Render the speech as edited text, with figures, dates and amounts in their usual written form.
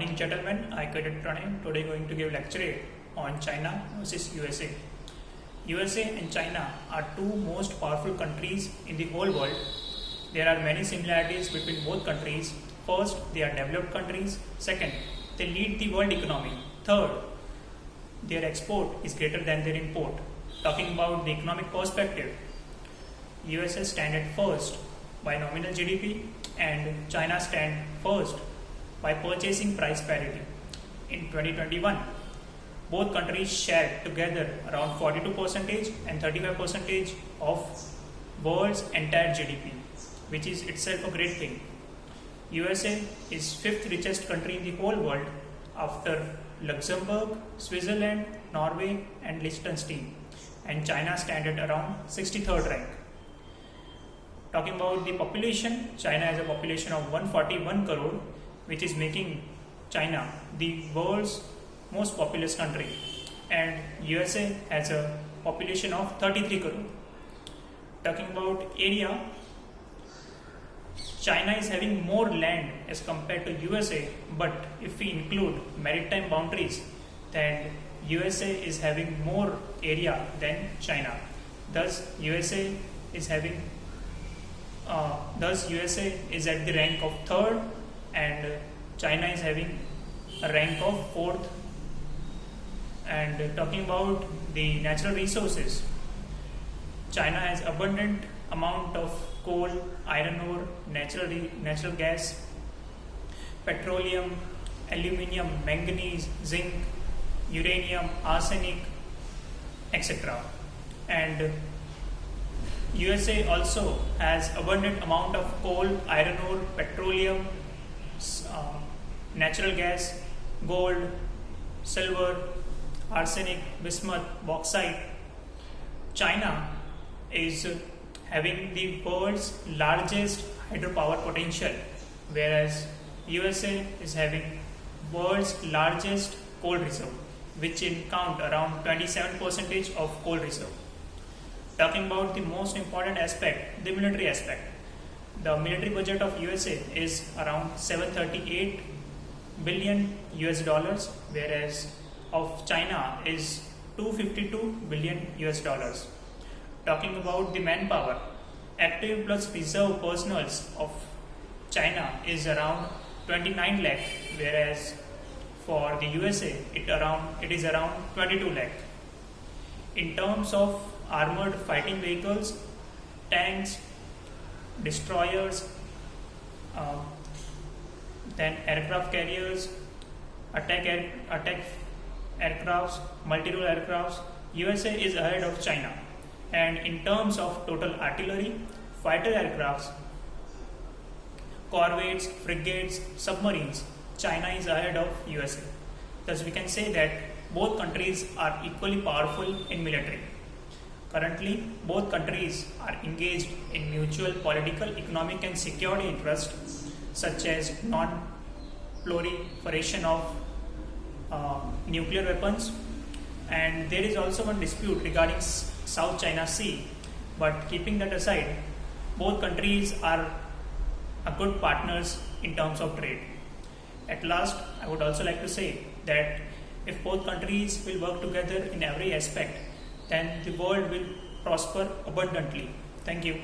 Morning gentlemen, I Cadet Pranay. Today going to give lecture on China versus USA. USA and China are two most powerful countries in the whole world. There are many similarities between both countries. First, they are developed countries. Second, they lead the world economy. Third, their export is greater than their import. Talking about the economic perspective, USA stand at first by nominal GDP and China stand first by purchasing price parity. In 2021, both countries shared together around 42% and 35% of world's entire GDP, which is itself a great thing. USA is fifth richest country in the whole world after Luxembourg, Switzerland, Norway and Liechtenstein, and China stand at around 63rd rank. Talking about the population, China has a population of 141 crore, which is making China the world's most populous country, and USA has a population of 33 crore. Talking about area, China is having more land as compared to USA, but if we include maritime boundaries, then USA is having more area than China. Thus, USA is at the rank of third, and China is having a rank of fourth. And talking about the natural resources, China has abundant amount of coal, iron ore, natural gas, petroleum, aluminium, manganese, zinc, uranium, arsenic, etc. And USA also has abundant amount of coal, iron ore, petroleum, natural gas, gold, silver, arsenic, bismuth, bauxite. China is having the world's largest hydropower potential, whereas USA is having world's largest coal reserve, which in count around 27% of coal reserve. Talking about the most important aspect, the military aspect. The military budget of USA is around 738 billion US dollars, whereas of China is 252 billion US dollars. Talking about the manpower, active plus reserve personals of China is around 29 lakh, whereas for the USA it is around 22 lakh. In terms of armored fighting vehicles, tanks, destroyers, then aircraft carriers, attack aircrafts, multi-role aircrafts, USA is ahead of China. And in terms of total artillery, fighter aircrafts, corvettes, frigates, submarines, China is ahead of USA. Thus we can say that both countries are equally powerful in military. Currently, both countries are engaged in mutual political, economic and security interests such as non-proliferation of nuclear weapons, and there is also one dispute regarding South China Sea, but keeping that aside, both countries are good partners in terms of trade. At last, I would also like to say that if both countries will work together in every aspect, then the world will prosper abundantly. Thank you.